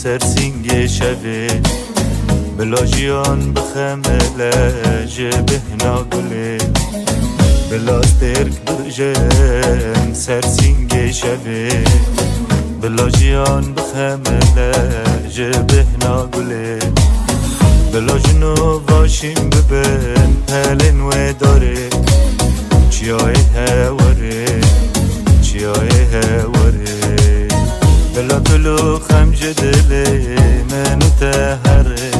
سرسنگ شوه بلا جیان بخمله جبه ناگله بلا ترک برجن سرسنگ شوه بلا جیان بخمله جبه ناگله بلا جنو باشیم ببن پلن و داره چیای هواره چیای هواره بلا طلو خمج دلی منو تهره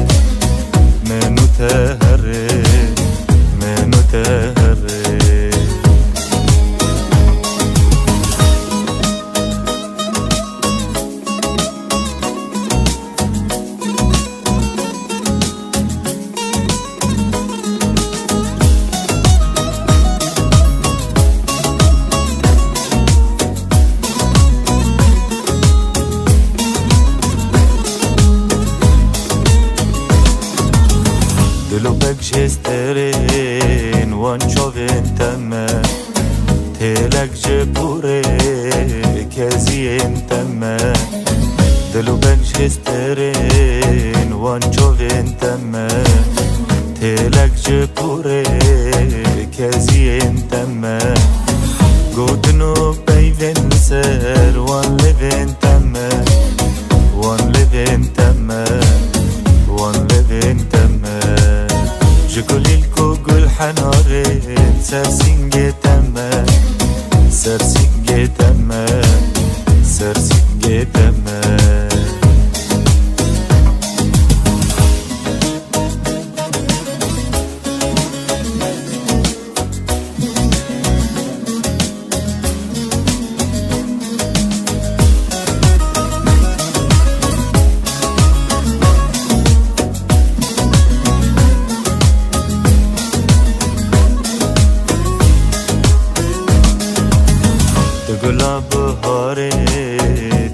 منو تهره منو تهره دلو بگشسترین وان چوین تمه تلک جبوره کزین تمه دلو بگشسترین وان چوین تمه تلک جبوره کزین تمه گودنو بیوین سر وان لبین تمه وان لبین تمه وان لبین تمه جگلیل کو گل حنارین سرسنگ تمه سرسنگ تمه سرسنگ تمه گلا بهاره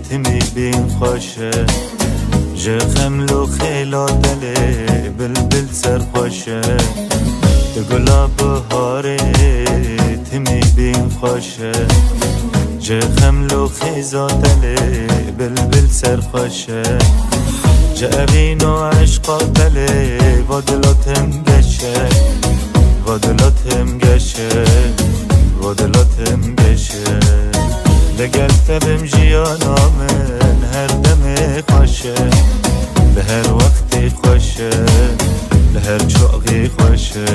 تمی بین خوشه جخم لو خیلا دله بلبل سر خوشه گلا بهاره تمی بین خوشه جخم لو خیزا دله بلبل سر خوشه جابینو عشقا دله وادلاتم گشه وادلاتم گشه وادلاتم گشه لگل تبم جیانا من هر دم خوشه لهر وقت خوشه لهر چاقی خوشه